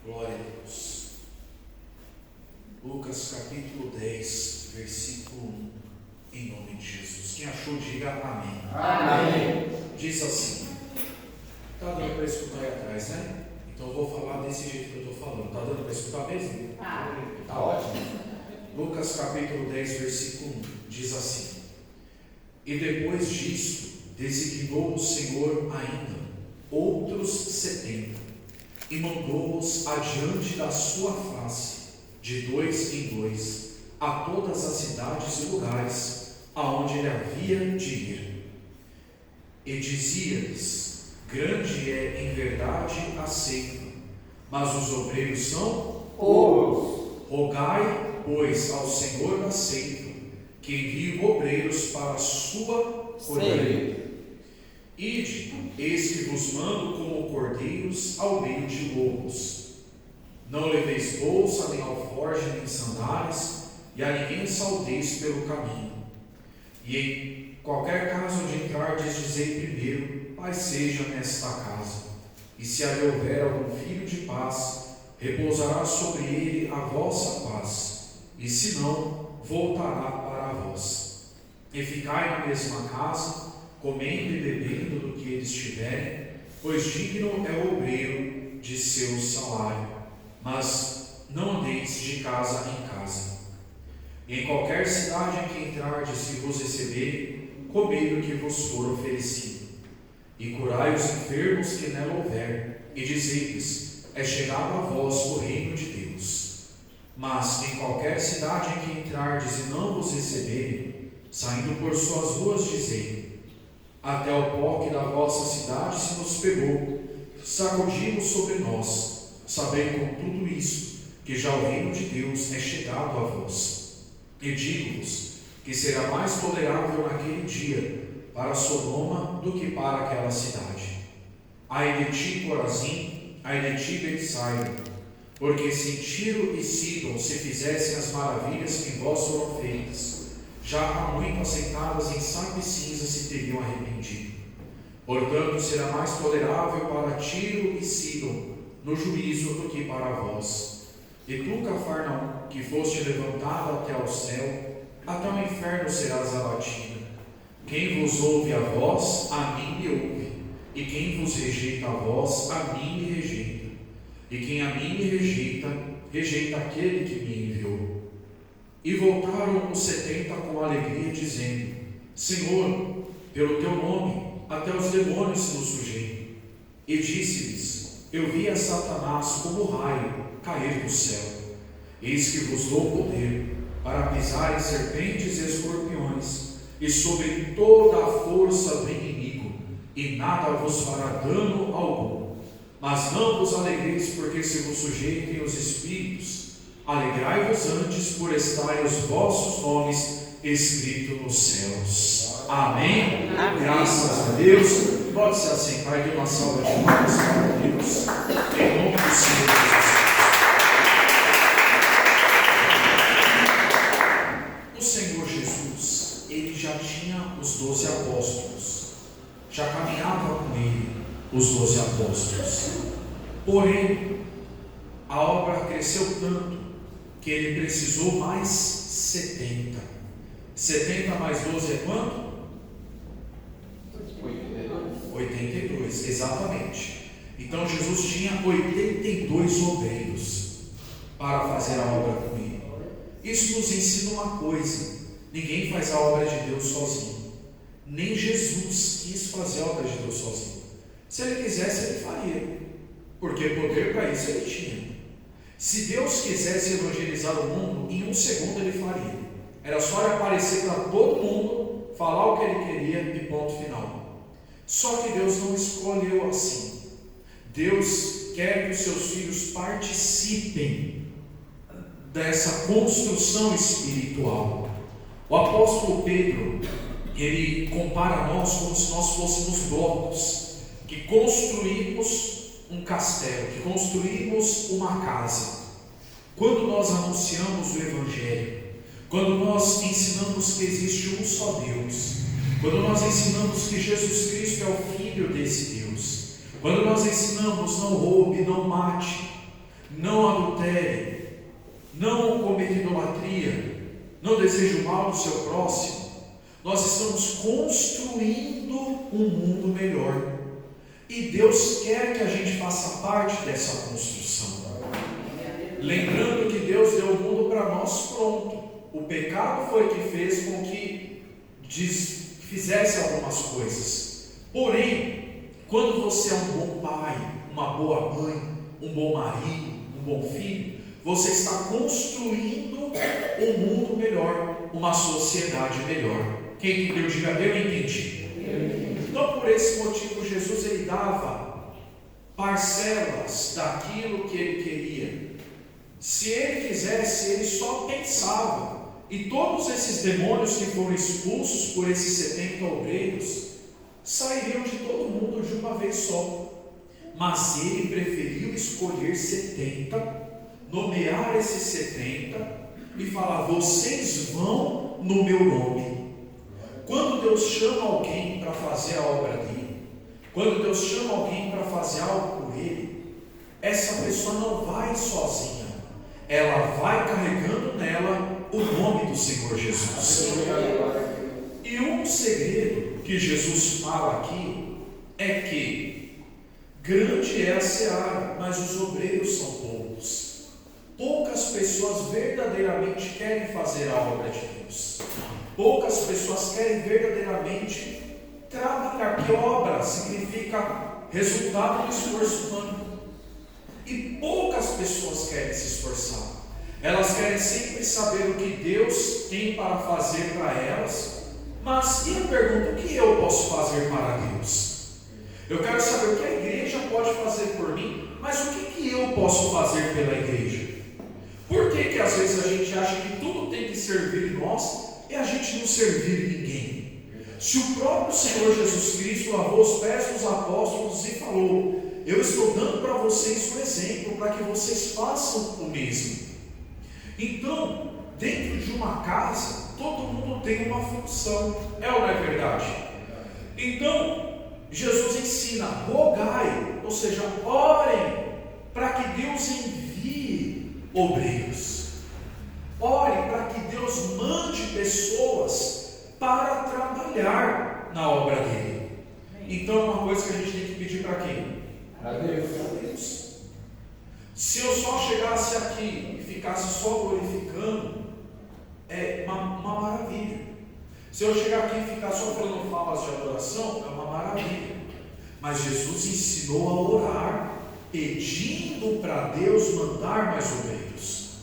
Glória a Deus. Lucas capítulo 10, versículo 1, em nome de Jesus. Quem achou, diga amém. Amém. Diz assim, está dando para escutar aí atrás, né? Então eu vou falar desse jeito que eu estou falando. Está dando para escutar mesmo? Está ótimo. Lucas capítulo 10, versículo 1, diz assim: E depois disso, designou o Senhor ainda outros 70, e mandou-os adiante da sua face, de dois em dois, a todas as cidades e lugares aonde ele havia de ir. E dizia-lhes: Grande é em verdade a ceifa, mas os obreiros são poucos. Rogai, pois, ao Senhor da ceifa, que envie obreiros para a sua colheita. Ide, eis que vos mando como cordeiros ao meio de lobos. Não leveis bolsa, nem alforje, nem sandálias, e a ninguém saudeis pelo caminho. E em qualquer casa onde entrardes, dizei primeiro: paz seja nesta casa. E se ali houver algum filho de paz, repousará sobre ele a vossa paz, e se não, voltará para vós. E ficai na mesma casa, comendo e bebendo do que eles tiverem, pois digno é o obreiro de seu salário. Mas não andeis de casa em casa. E em qualquer cidade em que entrardes e vos receberem, comei o que vos for oferecido. E curai os enfermos que nela houver, e dizei-lhes: é chegado a vós o reino de Deus. Mas em qualquer cidade em que entrardes e não vos receberem, saindo por suas ruas, dizei: até o pó que da vossa cidade se nos pegou, sacudimos sobre nós, sabendo com tudo isso, que já o reino de Deus é chegado a vós. E digo-vos que será mais tolerável naquele dia para Sodoma do que para aquela cidade. Ai de ti, Corazim, ai de ti, Betsaida, porque se em Tiro e Sidom se fizessem as maravilhas que em vós foram feitas, já há muito assentadas em saco e cinza se teriam arrependido. Portanto, será mais tolerável para Tiro e Sidom no juízo do que para vós. E tu, Cafarnaum, que foste levantado até ao céu, até o inferno serás abatida. Quem vos ouve a vós, a mim me ouve, e quem vos rejeita a vós, a mim me rejeita. E quem a mim me rejeita, rejeita aquele que me enviou. E voltaram os 70 com alegria, dizendo: Senhor, pelo teu nome, até os demônios se nos sujeitam. E disse-lhes: Eu vi a Satanás como raio cair do céu. Eis que vos dou poder para pisar em serpentes e escorpiões, e sobre toda a força do inimigo, e nada vos fará dano algum. Mas não vos alegreis porque se vos sujeitem os espíritos. Alegrai-vos antes por estarem os vossos nomes escritos nos céus. Amém? Amém. Graças a Deus. Pode se assentar e dar uma salva de palmas para Deus. Em nome do Senhor Jesus. O Senhor Jesus, ele já tinha os 12 apóstolos. Já caminhava com ele os 12 apóstolos. Porém, a obra cresceu tanto que ele precisou mais 70. 70 mais 12 é quanto? 82, exatamente. Então Jesus tinha 82 obreiros para fazer a obra com ele. Isso nos ensina uma coisa: ninguém faz a obra de Deus sozinho. Nem Jesus quis fazer a obra de Deus sozinho. Se ele quisesse, ele faria, porque poder para isso ele tinha. Se Deus quisesse evangelizar o mundo, em um segundo ele faria. Era só ele aparecer para todo mundo, falar o que ele queria e ponto final. Só que Deus não escolheu assim. Deus quer que os seus filhos participem dessa construção espiritual. O apóstolo Pedro, ele compara nós como se nós fôssemos blocos que construímos um castelo, que construímos uma casa. Quando nós anunciamos o Evangelho, quando nós ensinamos que existe um só Deus, quando nós ensinamos que Jesus Cristo é o Filho desse Deus, quando nós ensinamos não roube, não mate, não adultere, não cometa idolatria, não deseje o mal do seu próximo, nós estamos construindo um mundo melhor. E Deus quer que a gente faça parte dessa construção. Lembrando que Deus deu o mundo para nós pronto. O pecado foi que fez com que fizesse algumas coisas. Porém, quando você é um bom pai, uma boa mãe, um bom marido, um bom filho, você está construindo um mundo melhor, uma sociedade melhor. Quem entendeu, diga: eu entendi. Então, por esse motivo, Jesus ele dava parcelas daquilo que ele queria. Se ele quisesse, ele só pensava. E todos esses demônios que foram expulsos por esses 70 obreiros sairiam de todo mundo de uma vez só. Mas ele preferiu escolher 70, nomear esses 70 e falar: vocês vão no meu nome. Quando Deus chama alguém para fazer a obra dele, quando Deus chama alguém para fazer algo por ele, essa pessoa não vai sozinha, ela vai carregando nela o nome do Senhor Jesus. E um segredo que Jesus fala aqui é que grande é a seara, mas os obreiros são poucos. Poucas pessoas verdadeiramente querem fazer a obra de Deus. Poucas pessoas querem verdadeiramente trabalhar, porque obra significa resultado do esforço humano. E poucas pessoas querem se esforçar. Elas querem sempre saber o que Deus tem para fazer para elas. Mas e a pergunta: o que eu posso fazer para Deus? Eu quero saber o que a igreja pode fazer por mim, mas o que eu posso fazer pela igreja? Por que às vezes a gente acha que tudo tem que servir nós e a gente não servir ninguém? Se o próprio Senhor Jesus Cristo lavou os pés dos apóstolos e falou: eu estou dando para vocês um exemplo para que vocês façam o mesmo. Então, dentro de uma casa, todo mundo tem uma função, é ou não é verdade? Então, Jesus ensina: rogai, ou seja, orem para que Deus envie obreiros. Ore para que Deus mande pessoas para trabalhar na obra dele. Então, uma coisa que a gente tem que pedir para quem? Para Deus. Se eu só chegasse aqui e ficasse só glorificando, é uma maravilha. Se eu chegar aqui e ficar só falando falas de adoração, é uma maravilha. Mas Jesus ensinou a orar, pedindo para Deus mandar mais obreiros.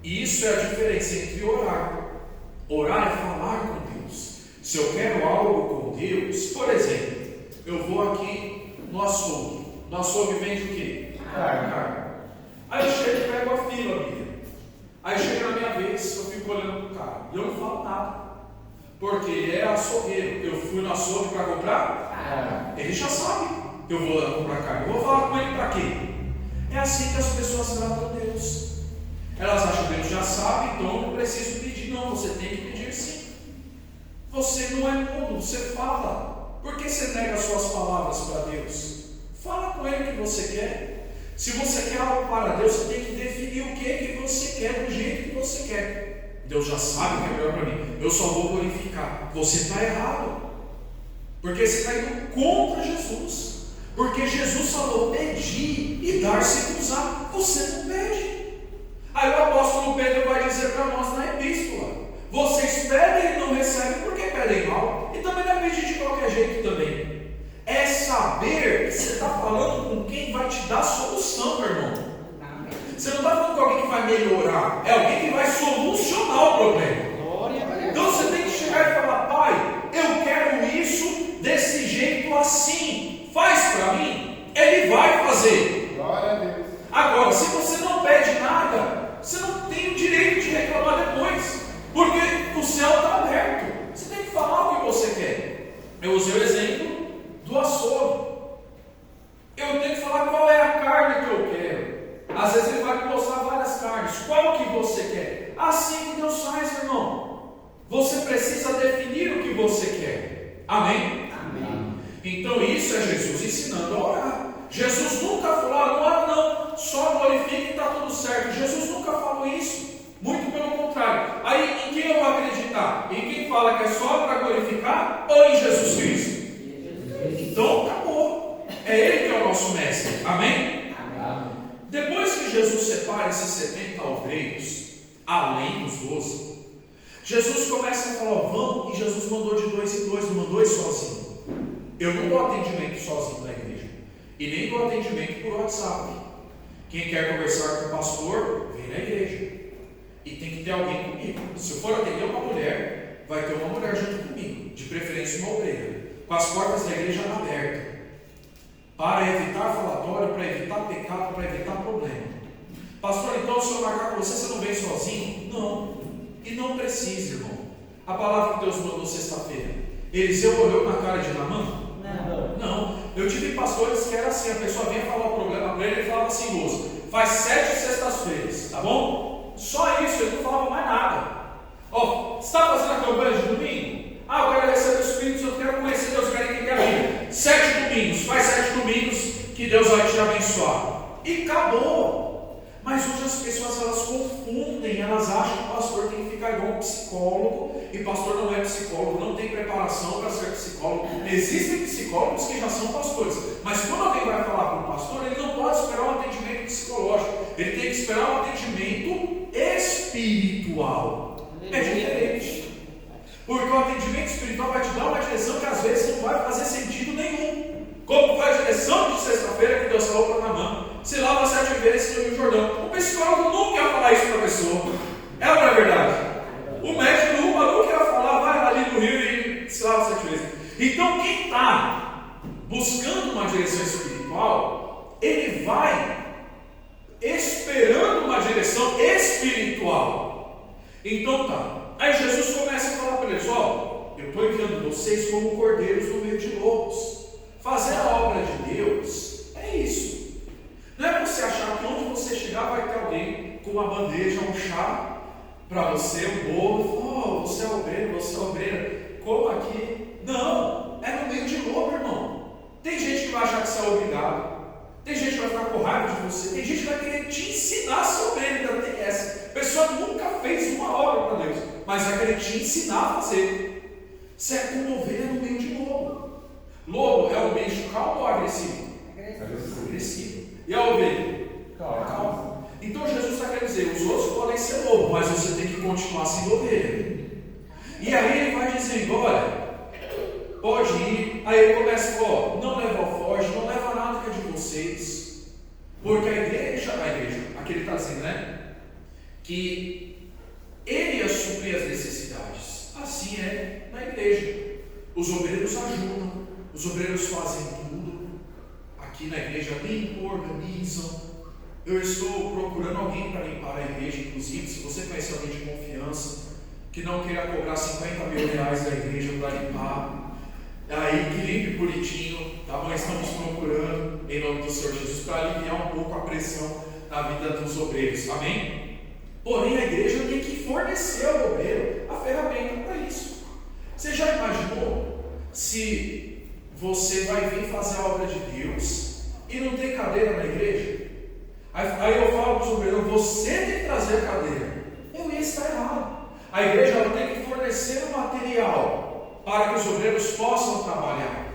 Isso é a diferença entre orar. Orar é falar com Deus. Se eu quero algo com Deus, por exemplo, eu vou aqui no açougue. No açougue vende o quê? Carne. Aí eu chego e pego a fila, amiga. Aí chega na minha vez, eu fico olhando para o cara. E eu não falo nada. Porque ele é açougueiro. Eu fui no açougue para comprar. Ele já sabe que eu vou comprar carne. Eu vou falar com ele para quê? É assim que as pessoas tratam Deus. Elas acham que Deus já sabe, então eu não preciso pedir. Não, você tem que pedir sim. Você não é mudo, você fala. Por que você nega as suas palavras para Deus? Fala com Ele o que você quer. Se você quer algo para Deus, você tem que definir o que você quer, do jeito que você quer. Deus já sabe o que é melhor para mim. Eu só vou glorificar. Você está errado. Porque você está indo contra Jesus. Porque Jesus falou: pedir e dar-se-vos-á. Você não pede. Aí o apóstolo Pedro vai dizer para nós na epístola: vocês pedem e não recebem porque pedem mal. E também não é pedir de qualquer jeito também. É saber que você está falando com quem vai te dar solução, meu irmão. Você não está falando com alguém que vai melhorar, é alguém que vai solucionar o problema. Então você tem que chegar e falar: pai, eu quero isso desse jeito assim, faz para mim. Ele vai fazer. Glória a Deus. Agora, se você não pede nada, você não tem o direito de reclamar depois, porque o céu está aberto. Você tem que falar o que você quer. Eu usei o exemplo do açougue. Eu tenho que falar qual é a carne que eu quero. Às vezes ele vai me mostrar várias carnes. Qual que você quer? Assim que Deus faz, irmão. Você precisa definir o que você quer. Amém? Amém. Então isso é Jesus ensinando a orar. Jesus nunca falou: não ora não, só glorifica e está fala que é só para glorificar ou em Jesus Cristo? Então acabou. É Ele que é o nosso mestre. Amém? Amém. Depois que Jesus separa esses 70 obreiros, além dos 12, Jesus começa a falar, ó, vão, e Jesus mandou de 2 em 2, não mandou ir sozinho. Eu não dou atendimento sozinho na igreja, e nem dou atendimento por WhatsApp. Quem quer conversar com o pastor, vem na igreja. E tem que ter alguém comigo. Se eu for atender uma mulher, vai ter uma mulher junto comigo, de preferência uma obreira, com as portas da igreja abertas, para evitar falatório, para evitar pecado, para evitar problema. Pastor, então se eu marcar com você, você não vem sozinho? Não. E não precisa, irmão. A palavra que Deus mandou sexta-feira, Eliseu olhou na cara de Naamã? Não. Eu tive pastores que era assim, a pessoa vinha falar o problema para ele e falava assim, moço, faz 7 sextas-feiras, tá bom? Só isso, ele não falava mais nada. Ó, você está fazendo a campanha de domingo? Ah, eu quero receber os Espíritos, eu quero conhecer Deus, eu quero entender a vida. 7 domingos, faz 7 domingos que Deus vai te abençoar. E acabou. Mas hoje as pessoas elas confundem, elas acham que o pastor tem que ficar igual um psicólogo, e pastor não é psicólogo, não tem preparação para ser psicólogo. Existem psicólogos que já são pastores, mas quando alguém vai falar com o pastor, ele não pode esperar um atendimento psicológico, ele tem que esperar um atendimento espiritual. É diferente. Porque o atendimento espiritual vai te dar uma direção que às vezes não vai fazer sentido nenhum. Como foi a direção de sexta-feira que Deus falou para Naamã: se lava 7 vezes no Rio Jordão. O psicólogo nunca ia falar isso para a pessoa. É ou não é verdade? O médico nunca ia falar, vai ali no rio e se lava 7 vezes. Então quem está buscando uma direção espiritual, ele vai esperando uma direção espiritual. Então tá. Aí Jesus começa a falar para eles: ó, eu estou enviando vocês como cordeiros no meio de lobos. Fazer a obra de Deus é isso. Não é você achar que onde você chegar vai ter alguém com uma bandeja, um chá para você, um bolo. Oh, você é obreiro, você é obreira, como aqui. Não, é no meio de lobo, irmão. Tem gente que vai achar que você é obrigado. Tem gente que vai ficar com raiva de você. Tem gente que vai querer te ensinar a ser obreiro. Ainda tem essa. A pessoa nunca fez uma obra para Deus, mas vai querer te ensinar a fazer. Você é como ovelha no meio de lobo. Lobo é um bicho calmo ou agressivo? Agressivo. E a ovelha? Calma. Então Jesus está querendo dizer: os outros podem ser lobo, mas você tem que continuar sendo ovelha. E aí ele vai dizendo: olha, pode ir. Aí ele começa: ó, não leva alforje, não leva nada que é de vocês, porque a igreja, aqui ele está dizendo, né, que ele ia suprir as necessidades. Assim é na igreja. Os obreiros ajudam, os obreiros fazem tudo. Aqui na igreja limpam, organizam. Eu estou procurando alguém para limpar a igreja, inclusive, se você conhece alguém de confiança, que não queira cobrar 50 mil reais da igreja para limpar, aí que limpe bonitinho, tá bom? Estamos procurando, em nome do Senhor Jesus, para aliviar um pouco a pressão na vida dos obreiros, amém? Porém, a igreja tem que fornecer ao obreiro a ferramenta para isso. Você já imaginou se você vai vir fazer a obra de Deus e não tem cadeira na igreja? Aí eu falo para os obreiros: você tem que trazer a cadeira. Eu ia estar errado. A igreja ela tem que fornecer o material para que os obreiros possam trabalhar.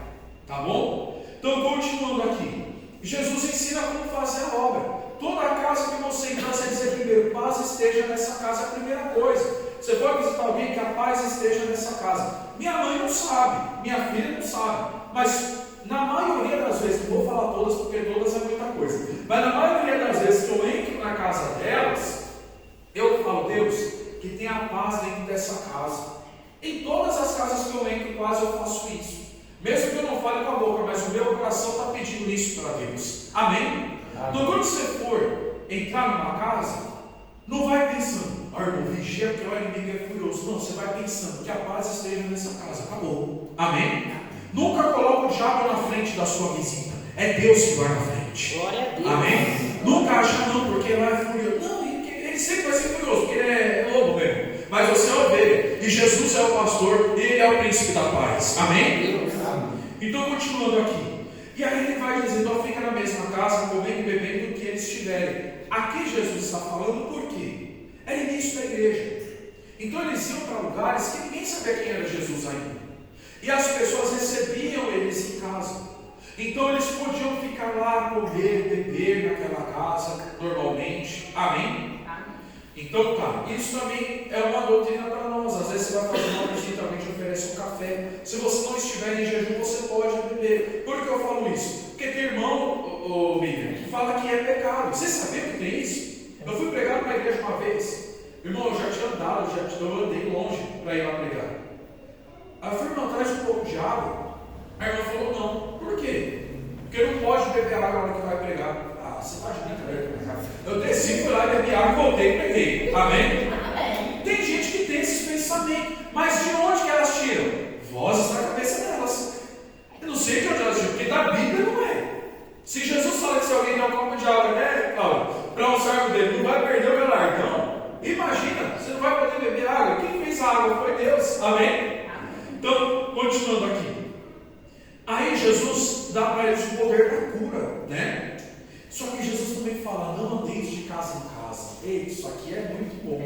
Tá bom? Então, continuando aqui, Jesus ensina como fazer a obra. Toda a casa que você entrar, você dizer primeiro: paz esteja nessa casa, é a primeira coisa. Você pode visitar alguém, que a paz esteja nessa casa. Minha mãe não sabe, minha filha não sabe, mas na maioria das vezes, não vou falar todas porque todas é muita coisa, mas na maioria das vezes que eu entro na casa delas, eu falo: Deus, que tenha paz dentro dessa casa. Em todas as casas que eu entro, quase eu faço isso. Mesmo que eu não fale com a boca, mas o meu coração está pedindo isso para Deus. Amém? Então, quando você for entrar numa casa, não vai pensando: irmão, vigia porque o inimigo é furioso. Não, você vai pensando: que a paz esteja nessa casa. Acabou. Amém? Nunca coloque o diabo na frente da sua visita. É Deus que vai na frente. Glória a Deus. Amém? Nunca acha não, porque lá é furioso. Não, ele sempre vai ser furioso, porque ele é lobo mesmo. Mas você é ovelha. E Jesus é o pastor, ele é o príncipe da paz. Amém? Então, continuando aqui. E aí ele vai dizendo: ó, fica na mesma casa, comendo e bebendo o que eles tiverem. Aqui Jesus está falando por quê? É início da igreja. Então eles iam para lugares que ninguém sabia quem era Jesus ainda. E as pessoas recebiam eles em casa. Então eles podiam ficar lá, comer, beber naquela casa normalmente. Amém? Então tá, isso também é uma doutrina para nós. Às vezes você vai fazer uma visita, alguém te oferece um café. Se você não estiver em jejum, você pode beber. Por que eu falo isso? Porque tem irmão, Miriam, que fala que é pecado. Você sabia que tem isso? Eu fui pregar numa igreja uma vez. Irmão, eu já tinha andado, eu andei longe para ir lá pregar. Aí eu falei, irmão, traz um pouco de água. A irmã falou, não. Por quê? Porque não pode beber água na hora que vai pregar. Ah, você está de brincadeira. Eu desci, fui lá, bebi água, voltei e preguei. Amém? Amém? Tem gente que tem esses pensamentos. Mas de onde que elas tiram? Vozes na cabeça delas. Eu não sei de onde elas tiram, porque da Bíblia não é. Se Jesus fala que se alguém der um copo de água, né, Paulo, para um servo dele, não vai perder o galardão. Imagina, você não vai poder beber água. Quem fez a água foi Deus. Amém? Então, continuando aqui. Aí Jesus dá para eles o poder da cura, né? Só que Jesus também fala, não andeis de casa em casa. Ei, isso aqui é muito bom.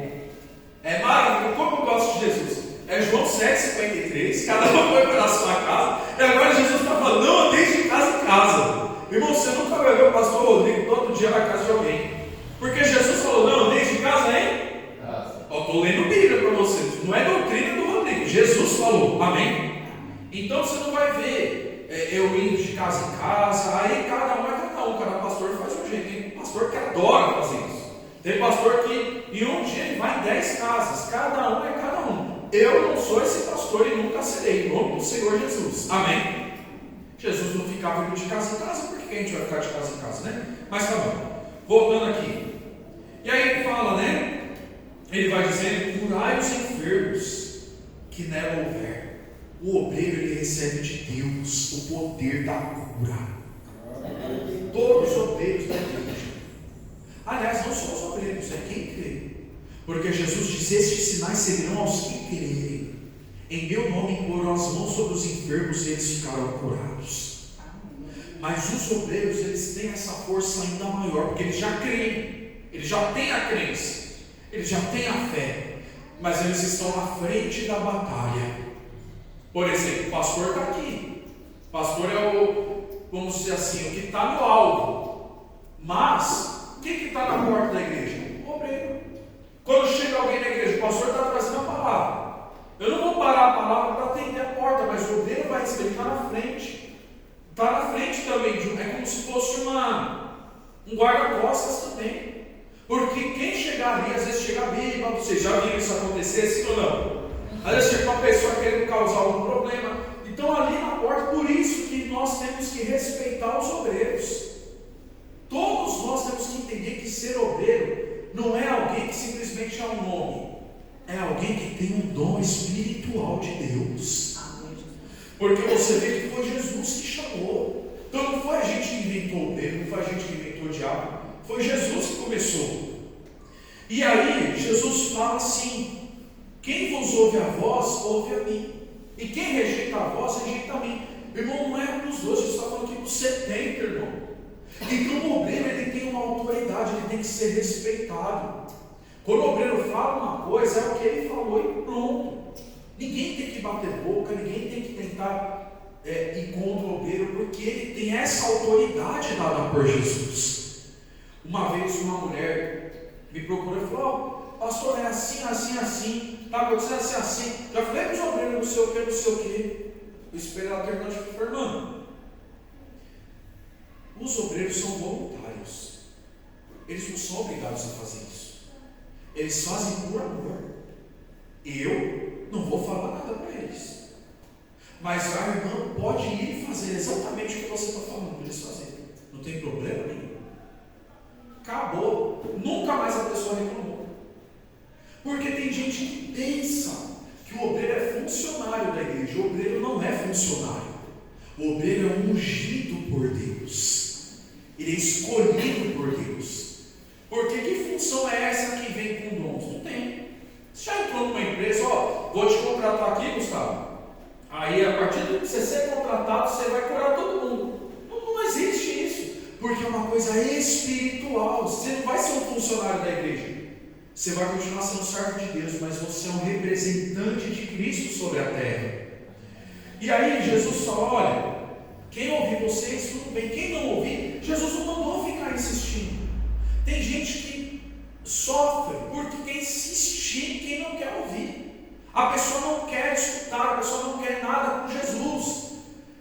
É maravilhoso. Como eu gosto de Jesus? É João 7,53. Cada um foi para a sua casa. E agora Jesus está falando, não andeis de casa em casa. Irmão, você nunca vai ver o pastor Rodrigo todo dia na casa de alguém. Porque Jesus falou, não andeis de casa em casa. Eu estou lendo Bíblia para vocês. Não é doutrina do Rodrigo. Jesus falou. Amém? Então você não vai ver eu indo de casa em casa. Aí cada um é cada um. Cada pastor faz um jeito. Tem pastor que adora fazer isso. Tem pastor que em um dia ele vai em 10 casas. Cada um é cada um. Eu não sou esse pastor e nunca serei. Em nome do Senhor Jesus. Amém? Jesus não ficava indo de casa em casa. Por que a gente vai ficar de casa em casa, né? Mas tá bom. Voltando aqui. E aí ele fala, né? Ele vai dizendo, curai os enfermos que nela houver. O obreiro ele recebe de Deus o poder da cura. Todos os obreiros da igreja. Aliás, não só os obreiros, é quem crê. Porque Jesus diz, estes sinais serão aos que crerem. Em meu nome impor as mãos sobre os enfermos e eles ficarão curados. Mas os obreiros, eles têm essa força ainda maior, porque eles já creem, eles já têm a crença, eles já têm a fé, mas eles estão à frente da batalha. Por exemplo, o pastor está aqui, o pastor é o, vamos dizer assim, o que está no alvo, mas o que está na porta da igreja? O obreiro. Quando chega alguém na igreja, o pastor está trazendo a palavra. Eu não vou parar a palavra para atender a porta, mas o obreiro vai receber, ele está na frente. Está na frente também, é como se fosse um guarda-costas também. Porque quem chegar ali, às vezes chega bêbado, vocês já viram isso acontecer, sim ou não? Às vezes chega uma pessoa querendo causar algum problema. Então ali na porta, por isso que nós temos que respeitar os obreiros. Todos nós temos que entender que ser obreiro não é alguém que simplesmente é um nome. É alguém que tem um dom espiritual de Deus. Porque você vê que foi Jesus que chamou. Então não foi a gente que inventou o obreiro, não foi a gente que inventou o diabo. Foi Jesus que começou. E aí Jesus fala assim: quem vos ouve a voz, ouve a mim. E quem rejeita a voz, rejeita a mim. Irmão, não é um dos dois, Jesus está falando aqui para 70, irmão. Então o obreiro ele tem uma autoridade, ele tem que ser respeitado. Quando o obreiro fala uma coisa, é o que ele falou e pronto. Ninguém tem que bater boca, ninguém tem que tentar ir contra o obreiro, porque ele tem essa autoridade dada por Jesus. Uma vez uma mulher me procurou e falou: pastor, é assim, assim, assim, está acontecendo assim, assim. Já falei para os obreiros, não sei o que, não sei o que. Eu esperei ela terminar de falar: irmã, os obreiros são voluntários, eles não são obrigados a fazer isso. Eles fazem por amor. Eu não vou falar nada para eles. Mas a irmã pode ir fazer exatamente o que você está falando para eles fazerem. Não tem problema nenhum. Acabou. Nunca mais a pessoa reclamou. Porque tem gente que pensa que o obreiro é funcionário da igreja. O obreiro não é funcionário. O obreiro é ungido por Deus. Ele é escolhido por Deus. Porque que função é essa que vem com dons? Não tem. Você já entrou numa empresa, vou te contratar aqui, Gustavo. Aí a partir de você ser contratado, você vai curar todo mundo. Não existe isso. Porque é uma coisa espiritual. Você não vai ser um funcionário da igreja. Você vai continuar sendo servo de Deus, mas você é um representante de Cristo sobre a terra. E aí Jesus fala: olha, quem ouvir vocês, tudo bem. Quem não ouvir, Jesus não mandou ficar insistindo. Tem gente que sofre porque quer insistir em quem não quer ouvir. A pessoa não quer escutar, a pessoa não quer nada com Jesus.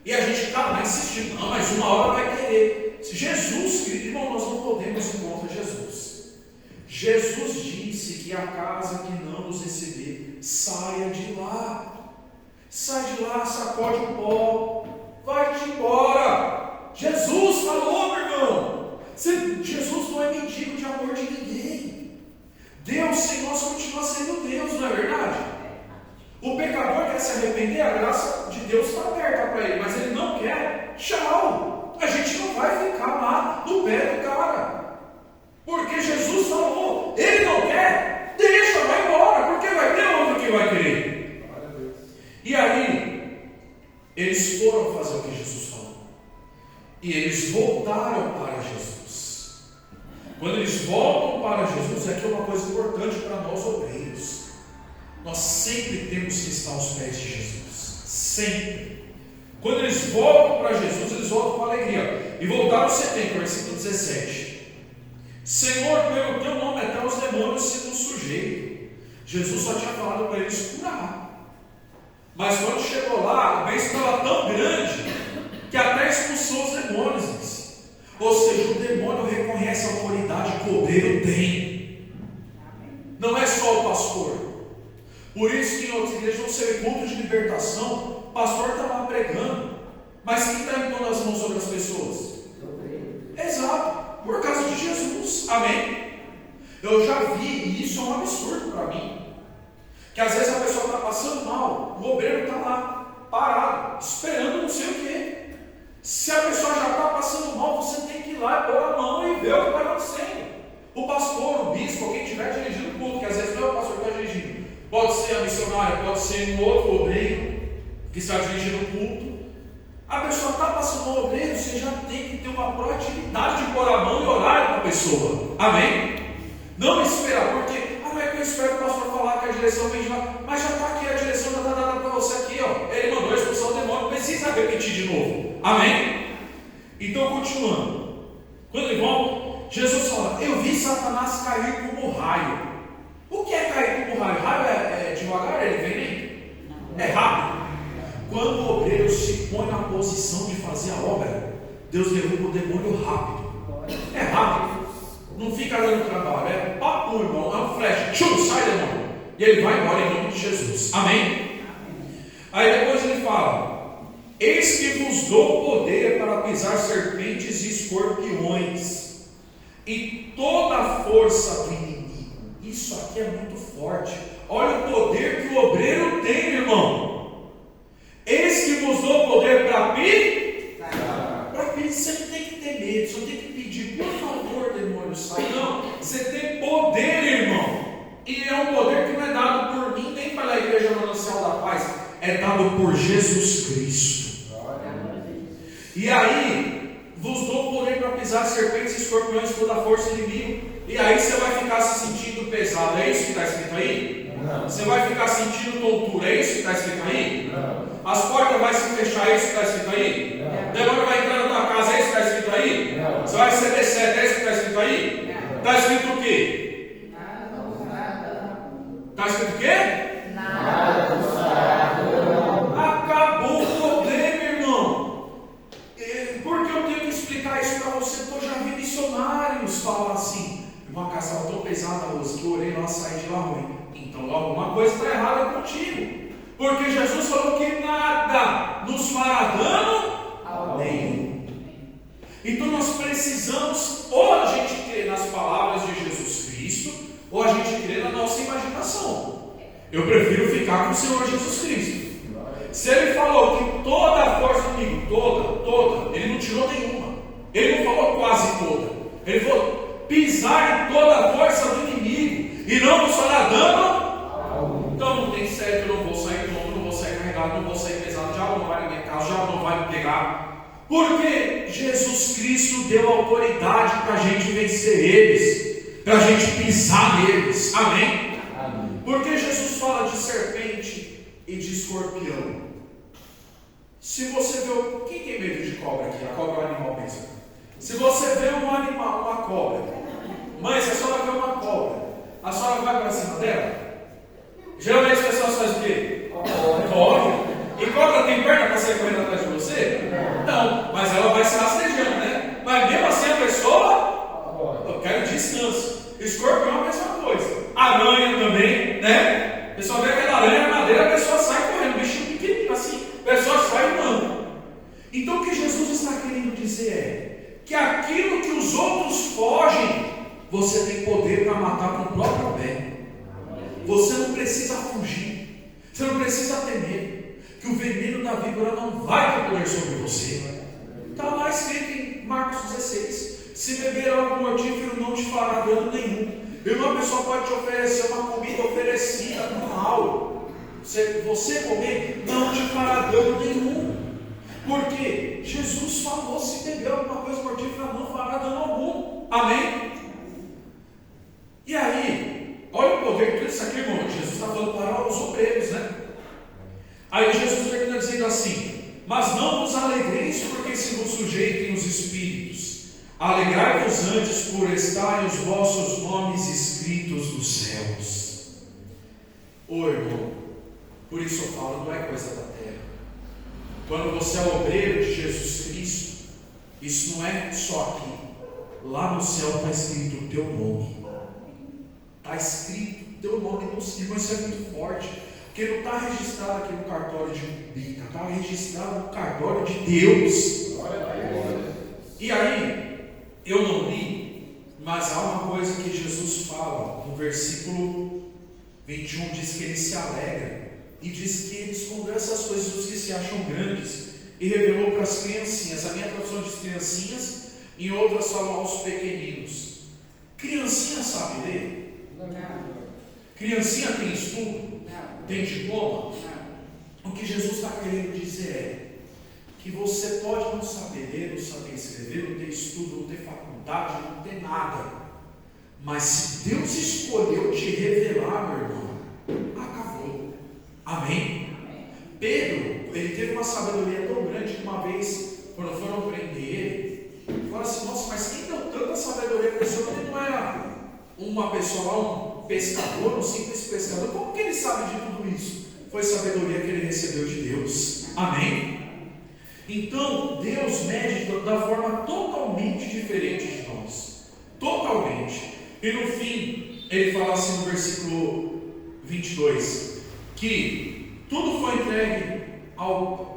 E a gente está lá insistindo: não, mas uma hora vai querer. Se Jesus, querido irmão, nós não podemos ir contra Jesus. Jesus disse que a casa que não nos receber, saia de lá. Sai de lá, sacode o pó, vai-te embora. Jesus falou, meu irmão. Jesus não é mendigo de amor de ninguém. Deus sem nós continua sendo Deus, não é verdade? O pecador quer se arrepender, a graça de Deus está aberta para ele, mas ele não quer. Tchau. A gente não vai ficar lá no pé do cara. Porque Jesus falou, ele não quer, deixa, vai embora, porque vai ter outro que vai querer. E aí, eles foram fazer o que Jesus falou. E eles voltaram para Jesus. Quando eles voltam para Jesus, aqui é uma coisa importante para nós obreiros. Nós sempre temos que estar aos pés de Jesus. Sempre. Quando eles voltam para Jesus, eles voltam com alegria. E voltaram 70, versículo 17. Senhor, pelo teu nome até os demônios se nos sujeitam. Jesus só tinha falado para eles curar. Mas quando chegou lá, a bênção estava tão grande que até expulsou os demônios. Ou seja, o demônio reconhece a autoridade que o obreiro tem. Não é só o pastor. Por isso que em outras igrejas vão ser cultos de libertação. O pastor está lá pregando. Mas quem está impondo as mãos sobre as pessoas? Exato. Por causa de Jesus, amém? Eu já vi, e isso é um absurdo para mim, que às vezes a pessoa está passando mal, o obreiro está lá, parado, esperando não sei o quê. Se a pessoa já está passando mal, você tem que ir lá e pôr a mão e ver o que está acontecendo. O pastor, o bispo, alguém estiver dirigindo o culto, que às vezes não é o pastor que está dirigindo, pode ser a missionária, pode ser um outro obreiro que está dirigindo o culto. A pessoa está passando mal obreiro, você já tem que ter uma proatividade de pôr a mão e orar para a pessoa. Amém? Não esperar, porque não é que eu espero o pastor falar que a direção vem de lá, mas já está aqui a direção, já está dada para você aqui, ó. Ele mandou expulsar o demônio, precisa repetir de novo. Amém? Então, continuando. Quando ele volta, Jesus fala: eu vi Satanás cair como raio. O que é cair como raio? Raio é devagar, ele vem nem? É rápido. Quando o obreiro se põe na posição de fazer a obra, Deus derruba o demônio rápido. É rápido. Não fica dando trabalho. É papo, irmão. É um flash. Tchum, sai, demônio. E ele vai embora em nome de Jesus. Amém? Aí depois ele fala: eis que vos dou poder para pisar serpentes e escorpiões e toda a força do inimigo. Isso aqui é muito forte. Olha o poder que o obreiro tem, irmão. Eis que vos dou poder para pisar. Para pisar, você não tem que ter medo, você não tem que pedir, por favor, demônio, sai. Não, você tem poder, irmão. E é um poder que não é dado por mim, nem pela Igreja Manancial da Paz, é dado por Jesus Cristo. E aí, vos dou poder para pisar serpentes e escorpiões, toda a força do inimigo. E aí você vai ficar se sentindo pesado, é isso que está escrito aí? Não. Você vai ficar sentindo tontura, é isso que está escrito aí? Não. As portas vão se fechar, é isso que está escrito aí? Não. O demônio vai entrar na tua casa, é isso que está escrito aí? Não. Você vai ser D7, é isso que está escrito aí? Está escrito o quê? Está escrito o quê? Nada. Acabou o problema, irmão. Por que eu tenho que explicar isso para você? Porque eu já vi missionários falar assim: uma casa estava tão pesada hoje que eu orei lá, saí de lá ruim. Então alguma coisa está errada contigo. Porque Jesus falou que nada nos fará dano nenhum. Então nós precisamos, ou a gente crer nas palavras de Jesus Cristo, ou a gente crer na nossa imaginação. Eu prefiro ficar com o Senhor Jesus Cristo. Se ele falou que toda a força do inimigo, toda, ele não tirou nenhuma. Ele não falou quase toda. Ele falou pisar em toda a força do inimigo e não nos fará dano. Então não tem certo, eu não vou sair tonto, não vou sair carregado, não vou sair pesado, já não vai na minha casa, já não vai me pegar. Porque Jesus Cristo deu autoridade para a gente vencer eles. para a gente pisar neles. Amém? Amém. Porque Jesus fala de serpente e de escorpião. Se você vê, quem tem medo de cobra aqui? A cobra é um animal mesmo. Se você vê um animal, uma cobra, mãe, se a senhora vê uma cobra, a senhora vai para cima dela? Geralmente as pessoas fazem o quê? Corre. E cobra tem perna para sair correndo atrás de você? Não, mas ela vai se rastejando, né? Mas mesmo assim a pessoa, eu quero descanso. Escorpião é a mesma coisa. Aranha também, né? A pessoa vê aquela aranha na madeira, a pessoa sai correndo, bichinho pequenininho assim, a pessoa sai e manda. Então o que Jesus está querendo dizer é que aquilo que os outros fogem, você tem poder para matar com o próprio pé. Você não precisa fugir, você não precisa temer, que o veneno da víbora não vai ter poder sobre você. Está lá escrito em Marcos 16: se beber algo mortífero não te fará dano nenhum. E uma pessoa pode te oferecer uma comida oferecida no mal, você comer não te fará dano nenhum. Porque Jesus falou: se beber alguma coisa mortífera não fará dano algum. Amém? E aí, olha o poder de tudo isso aqui, irmão. Jesus está falando para os obreiros, né? Aí Jesus termina dizendo assim: mas não vos alegreis porque se vos sujeitem os espíritos, alegrai-vos antes por estarem os vossos nomes escritos nos céus. Ô irmão, por isso eu falo, não é coisa da terra. Quando você é obreiro de Jesus Cristo, isso não é só aqui. Lá no céu está escrito o teu nome. Está escrito o teu nome no céu. Isso é muito forte. Porque não está registrado aqui no cartório de Bica, está registrado no cartório de Deus. E aí, eu não li, mas há uma coisa que Jesus fala no versículo 21, diz que ele se alegra e diz que ele escondeu essas coisas dos que se acham grandes e revelou para as criancinhas. A minha tradução diz criancinhas, em outras falam aos pequeninos. Criancinha sabe ler? Não. Criancinha tem estudo? Não. Tem diploma? Não. O que Jesus está querendo dizer é que você pode não saber ler, não saber escrever, não ter estudo, não ter faculdade, não ter nada, mas se Deus escolheu te revelar, meu irmão, acabou. Amém? Pedro, ele teve uma sabedoria tão grande que uma vez, quando foram prender ele, falaram assim: nossa, mas quem deu tanta sabedoria para esse homem? Ele não era uma pessoa lá, um pescador, um simples pescador. Como que ele sabe de tudo isso? Foi sabedoria que ele recebeu de Deus. Amém? Então, Deus mede da forma totalmente diferente de nós. Totalmente. E no fim, ele fala assim no versículo 22, que tudo foi entregue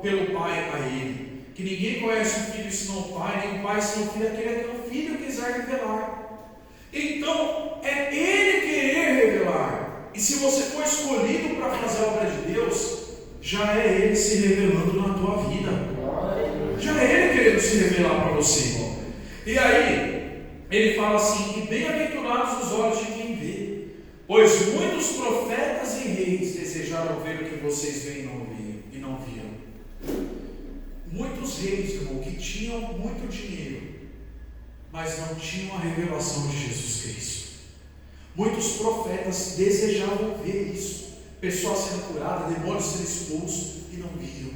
pelo Pai a ele. Que ninguém conhece o Filho senão o Pai, nem o Pai senão o Filho, aquele que o Filho quiser revelar. Então, é Ele querer revelar. E se você for escolhido para fazer a obra de Deus, já é Ele se revelando na tua vida. Já é Ele querendo se revelar para você. E aí, Ele fala assim: e bem-aventurados os olhos de quem vê, pois muitos profetas e reis desejaram ver o que vocês veem e não viram. Muitos reis, irmão, que tinham muito dinheiro, mas não tinham a revelação de Jesus Cristo. Muitos profetas desejavam ver isso, pessoas sendo curadas, demônios sendo expulsos, e não viam.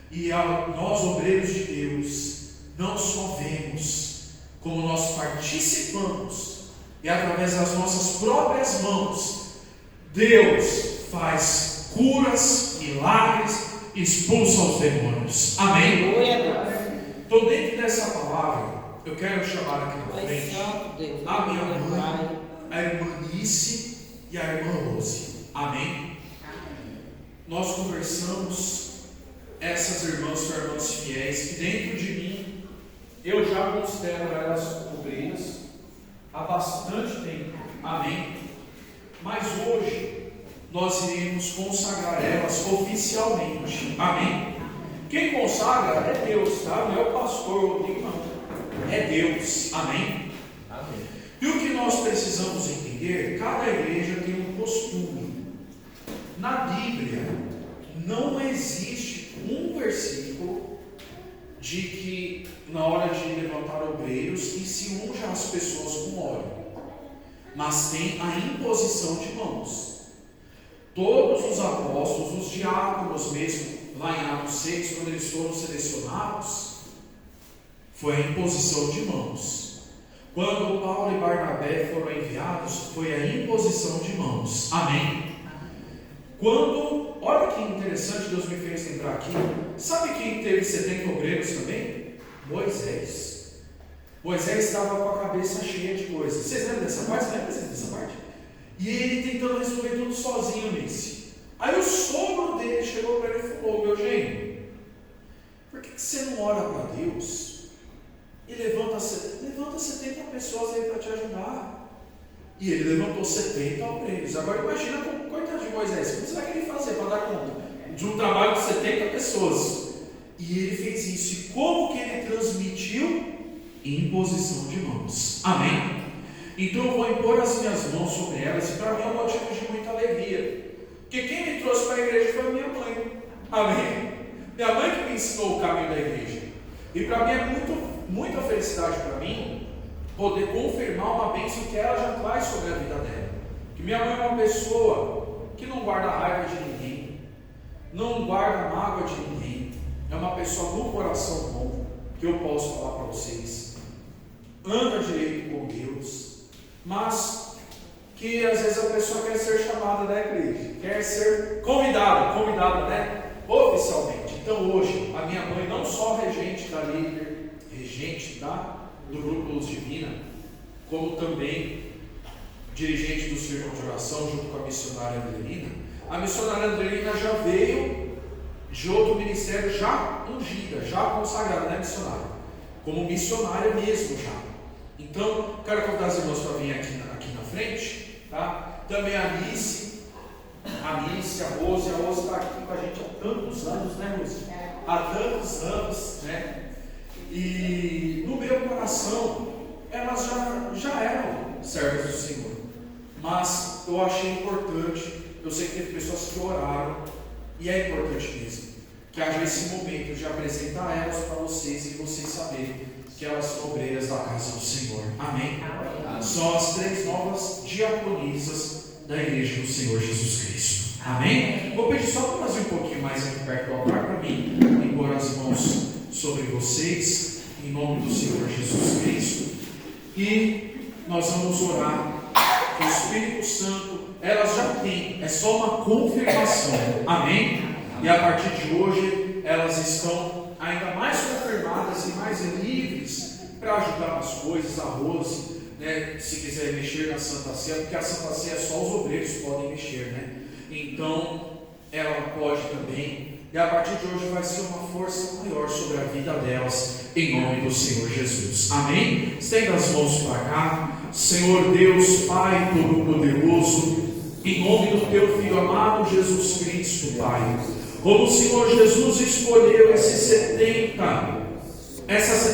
E nós, obreiros de Deus, não só vemos, como nós participamos, e através das nossas próprias mãos, Deus faz curas, milagres, expulsa os demônios. Amém? Então, dentro dessa palavra, eu quero chamar aqui na frente a minha mãe, a irmã Nice e a irmã Rose. Amém? Nós conversamos, essas irmãs são irmãs fiéis, que dentro de mim, eu já considero elas obreiras há bastante tempo. Amém? Mas hoje, nós iremos consagrar elas oficialmente. Amém? Quem consagra é Deus, tá? Não é o pastor Rodrigo, não. É Deus. Amém? Amém. E o que nós precisamos entender, cada igreja tem um costume. Na Bíblia, não existe um versículo de que na hora de levantar obreiros, e se unja as pessoas com óleo. mas tem a imposição de mãos. Todos os apóstolos, os diáconos mesmo, lá em Atos 6, quando eles foram selecionados, foi a imposição de mãos. Quando Paulo e Barnabé foram enviados, foi a imposição de mãos. Amém? Olha que interessante, Deus me fez lembrar aqui. Sabe quem teve 70 obreiros também? Moisés. Moisés estava com a cabeça cheia de coisas. Vocês lembram dessa parte? Lembra dessa parte? E ele tentando resolver tudo sozinho nisso. Aí o sogro dele chegou para ele e falou: meu gênio, por que você não ora para Deus e levanta 70 pessoas aí para te ajudar? E ele levantou 70 obreiros. Agora imagina, coitado de Moisés, como você vai querer fazer para dar conta de um trabalho de 70 pessoas? E ele fez isso. E como que ele transmitiu? Imposição de mãos. Amém? Então eu vou impor as minhas mãos sobre elas, e para mim é um motivo de muita alegria. Porque quem me trouxe para a igreja foi minha mãe. Amém? Minha mãe que me ensinou o caminho da igreja. E para mim é muita felicidade para mim poder confirmar uma bênção que ela já traz sobre a vida dela. Que minha mãe é uma pessoa que não guarda raiva de ninguém, não guarda mágoa de ninguém. É uma pessoa do coração bom, que eu posso falar para vocês. Anda direito com Deus, mas que às vezes a pessoa quer ser chamada da igreja, quer ser convidada, né? Oficialmente. Então hoje, a minha mãe não só regente da líder, regente do Grupo Luz Divina, como também dirigente do Círculo de Oração, junto com a missionária Andrelina. A missionária Andrelina já veio de outro ministério, já ungida, já consagrada, né, missionária? Como missionária mesmo já. Então, quero convidar as irmãs para vir aqui na frente, tá? Também a Alice, a Rose está aqui com a gente há tantos anos, né, Rose? Há tantos anos, né? E no meu coração, elas já eram servas do Senhor, mas eu achei importante. Eu sei que teve pessoas que oraram, e é importante mesmo que haja esse momento de apresentar elas para vocês e vocês saberem que elas são obreiras da casa do Senhor. Amém? São as 3 novas diaconisas da igreja do Senhor Jesus Cristo. Amém? Vou pedir só para fazer um pouquinho mais aqui perto do altar para mim impor as mãos sobre vocês, em nome do Senhor Jesus Cristo, e nós vamos orar que o Espírito Santo, elas já têm, é só uma confirmação. Amém? E a partir de hoje elas estão ainda mais confirmadas e mais livres para ajudar nas coisas. A Rose, né, se quiser mexer na Santa Ceia, porque a Santa Ceia só os obreiros podem mexer, né? Então ela pode também, e a partir de hoje vai ser uma força maior sobre a vida delas, em nome do Senhor Jesus. Amém? Estenda as mãos para cá. Senhor Deus, Pai Todo-Poderoso, em nome do Teu Filho amado Jesus Cristo, Pai, como o Senhor Jesus escolheu essas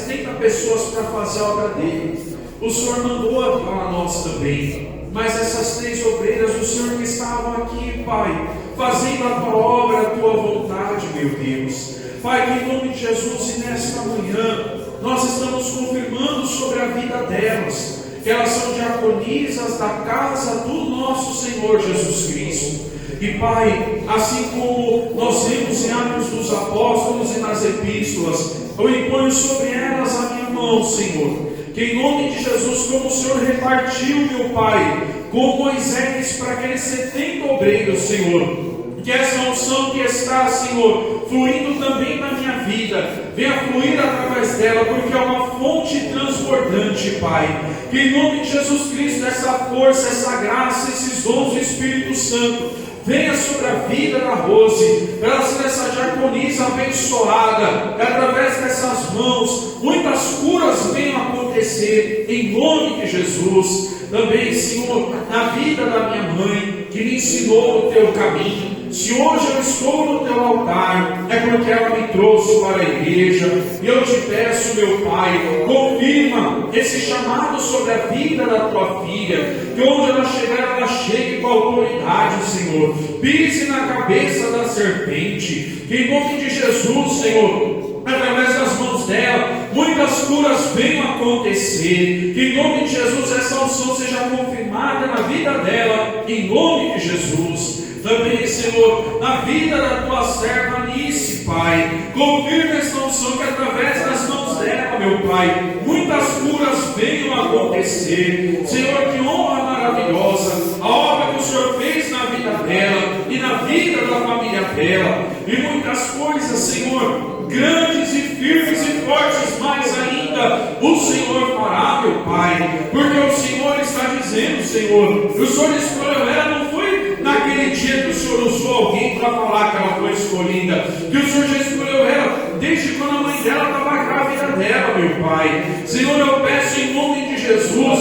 70 pessoas para fazer a obra dele, o Senhor mandou a nós também. Mas essas 3 obreiras, o Senhor que estavam aqui, Pai, fazendo a Tua obra, a Tua vontade, meu Deus. Pai, que em nome de Jesus, e nesta manhã, nós estamos confirmando sobre a vida delas, que elas são diaconisas da casa do nosso Senhor Jesus Cristo. E Pai, assim como nós vemos em Atos dos Apóstolos e nas epístolas, eu imponho sobre elas a minha mão, Senhor, que em nome de Jesus, como o Senhor repartiu, meu Pai, com Moisés para aqueles 70 obreiros, Senhor, que essa unção que está, Senhor, fluindo também na minha vida, venha fluir através dela, porque é uma fonte transbordante, Pai. Que em nome de Jesus Cristo, essa força, essa graça, esses dons do Espírito Santo, venha sobre a vida da Rose, para ela ser essa diaconisa abençoada, que através dessas mãos, muitas curas venham acontecer, em nome de Jesus. Também, Senhor, na vida da minha mãe, que me ensinou o Teu caminho. Se hoje eu estou no Teu altar, é porque ela me trouxe para a igreja. E eu te peço, meu Pai, confirma esse chamado sobre a vida da Tua filha, que onde ela chegar, ela chegue com autoridade, Senhor. Pise na cabeça da serpente, que em nome de Jesus, Senhor, através das mãos dela, muitas curas venham acontecer, que em nome de Jesus essa unção seja confirmada na vida dela, em nome de Jesus. Também, Senhor, na vida da tua serva Anice, Pai, confirma essa unção que através das mãos dela, meu Pai, muitas curas venham acontecer. Senhor, que honra maravilhosa, a obra que o Senhor fez na vida dela e na vida da família dela, e muitas coisas, Senhor, grandes e firmes e fortes mais ainda, o Senhor fará, meu Pai, porque o Senhor está dizendo, Senhor, o Senhor escolheu ela, não foi naquele dia que o Senhor usou alguém para falar que ela foi escolhida, que o Senhor já escolheu ela desde quando a mãe dela estava grávida dela, meu Pai. Senhor, eu peço em nome de Jesus,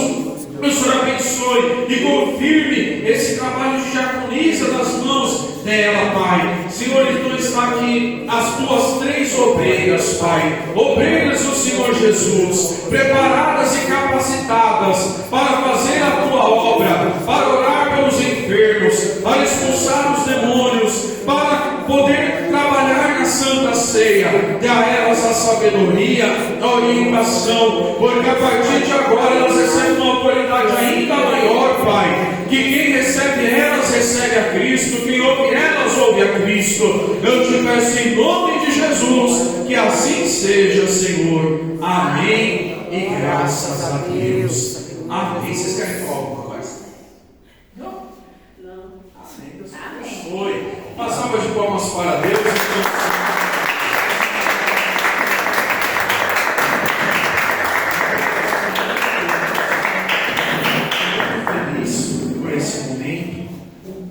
o Senhor abençoe e confirme esse trabalho de diaconisa nas mãos dela, Pai. Senhor, então está aqui as tuas 3 obreiras, Pai, obreiras do Senhor Jesus, preparadas e capacitadas para fazer a tua obra, para orar pelos enfermos, para expulsar os demônios, para poder trabalhar na Santa Ceia. Dê a elas a sabedoria, a orientação, porque a partir de agora elas recebem uma autoridade ainda maior, Pai, que quem recebe elas recebe a Cristo, quem ouve elas ouve a Cristo. Eu te peço em nome de Jesus, que assim seja, Senhor. Amém e graças a Deus. Amém. Vocês querem falar alguma coisa? Não? Amém. Deus abençoe. Uma salva de palmas para Deus.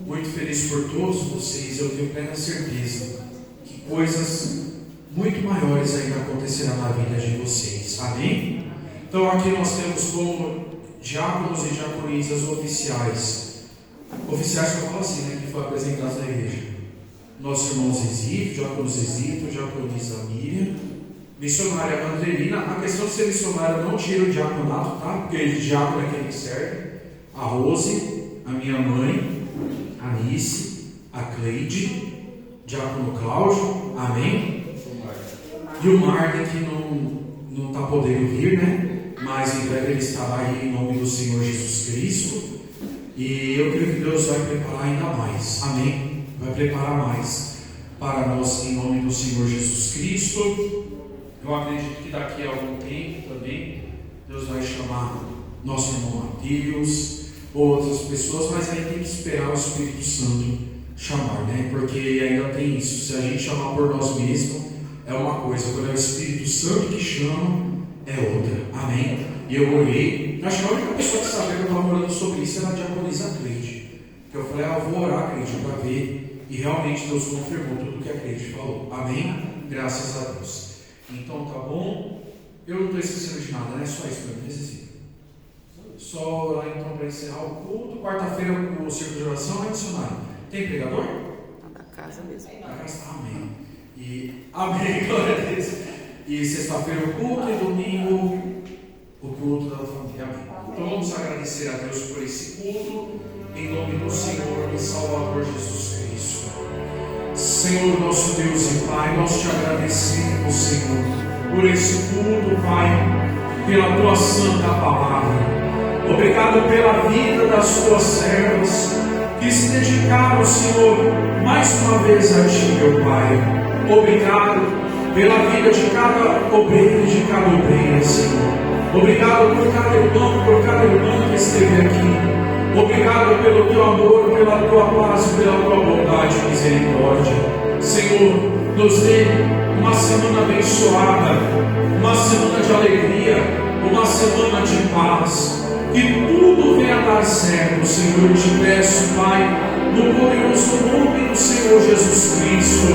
Muito feliz por todos vocês. Eu tenho plena certeza que coisas muito maiores ainda acontecerão na vida de vocês. Amém? Então aqui nós temos como diáconos e diaconisas oficiais. Oficiais que eu falo assim, né? Que foram apresentados na igreja. Nossos irmãos Zizito, diácono Zizito, diaconisa Miriam, missionária Andrelina. A questão de ser missionária não tira o diaconato, tá? Porque de diácono é quem serve. A Rose, a minha mãe, a Anice, a Cleide, diácono Cláudio, amém? E o Marden, que não está podendo vir, né? Mas em breve ele estará aí em nome do Senhor Jesus Cristo. E eu creio que Deus vai preparar ainda mais, amém? Vai preparar mais para nós em nome do Senhor Jesus Cristo. Eu acredito que daqui a algum tempo também Deus vai chamar nosso irmão Mateus, outras pessoas, mas aí tem que esperar o Espírito Santo chamar, né? Porque ainda tem isso. Se a gente chamar por nós mesmos, é uma coisa, quando é o Espírito Santo que chama, é outra, amém? E eu orei, acho que a única pessoa que sabia que eu estava orando sobre isso era a diaconisa Cleide, que eu falei, eu vou orar, Cleide, para ver, e realmente Deus confirmou tudo que a Cleide falou, amém? Graças a Deus. Então tá bom, eu não estou esquecendo de nada, né? Só isso para mim, necessito. Só orar então para encerrar o culto. Quarta-feira o círculo de oração é missionário. Tem pregador? Da casa mesmo. Da casa, amém. E amém, glória a Deus. E sexta-feira o culto e domingo o culto da família. Amém. Então vamos agradecer a Deus por esse culto, em nome do Senhor e Salvador Jesus Cristo. Senhor, nosso Deus e Pai, nós te agradecemos, Senhor, por esse culto, Pai, pela tua santa palavra. Obrigado pela vida das tuas servas que se dedicaram, Senhor, mais uma vez a Ti, meu Pai. Obrigado pela vida de cada obreiro e de cada obreira, Senhor. Obrigado por cada irmão que esteve aqui. Obrigado pelo Teu amor, pela Tua paz, pela Tua bondade e misericórdia. Senhor, nos dê uma semana abençoada, uma semana de alegria, uma semana de paz. Que tudo venha a dar certo, Senhor. Eu te peço, Pai, no glorioso nome do Senhor Jesus Cristo,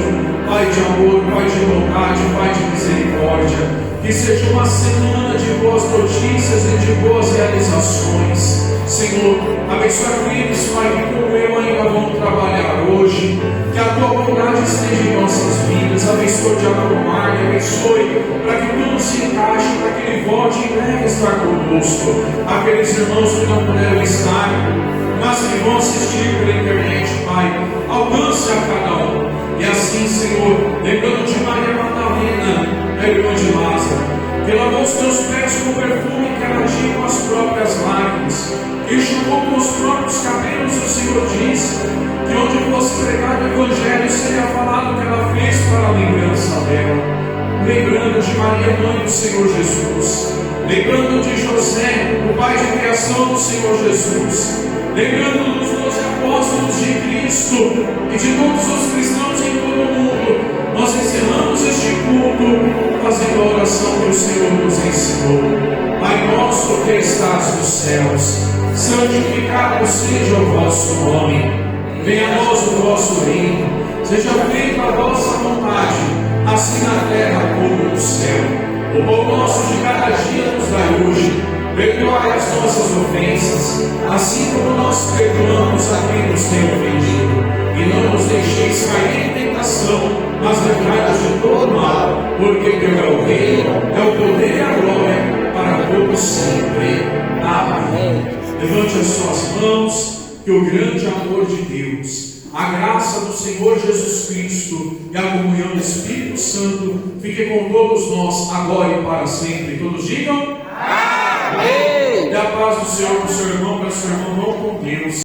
Pai de amor, Pai de bondade, Pai de misericórdia. Que seja uma semana de boas notícias e de boas realizações. Senhor, abençoe aqueles, Pai, que como eu ainda vão trabalhar hoje. Que a Tua bondade esteja em nossas vidas. Abençoe o diácono Marco, abençoe para que tudo se encaixe, para que ele volte em breve estar conosco. Aqueles irmãos que não puderam estar, mas que vão assistir pela internet, Pai, alcance a cada um. E assim, Senhor, lembrando de Maria Madalena, a irmã de Lázaro, que lavou os teus pés com o perfume que ardia com as próprias lágrimas, que enxugou com os próprios cabelos. O Senhor disse que onde fosse pregado o Evangelho seria falado que ela fez para a lembrança dela. Lembrando de Maria, mãe do Senhor Jesus, lembrando de José, o pai de criação do Senhor Jesus, lembrando dos 12 apóstolos de Cristo e de todos os cristãos em todo o mundo, nós encerramos este culto fazendo a oração que o Senhor nos ensinou. Pai nosso que estás nos céus, santificado seja o vosso nome, venha a nós o vosso reino, seja feita a vossa vontade, assim na terra como no céu. O pão nosso de cada dia nos dai hoje, perdoai as nossas ofensas, assim como nós perdoamos a quem nos tem ofendido, e não nos deixeis cair em tentação, mas livrai-nos de todo mal, porque teu é o reino, é o poder e a glória, para todos sempre. Amém. Levante as suas mãos, que o grande amor de Deus, a graça do Senhor Jesus Cristo e a comunhão do Espírito Santo fique com todos nós, agora e para sempre. Todos digam amém. E a paz do Senhor para o seu irmão, para o seu irmão, com Deus.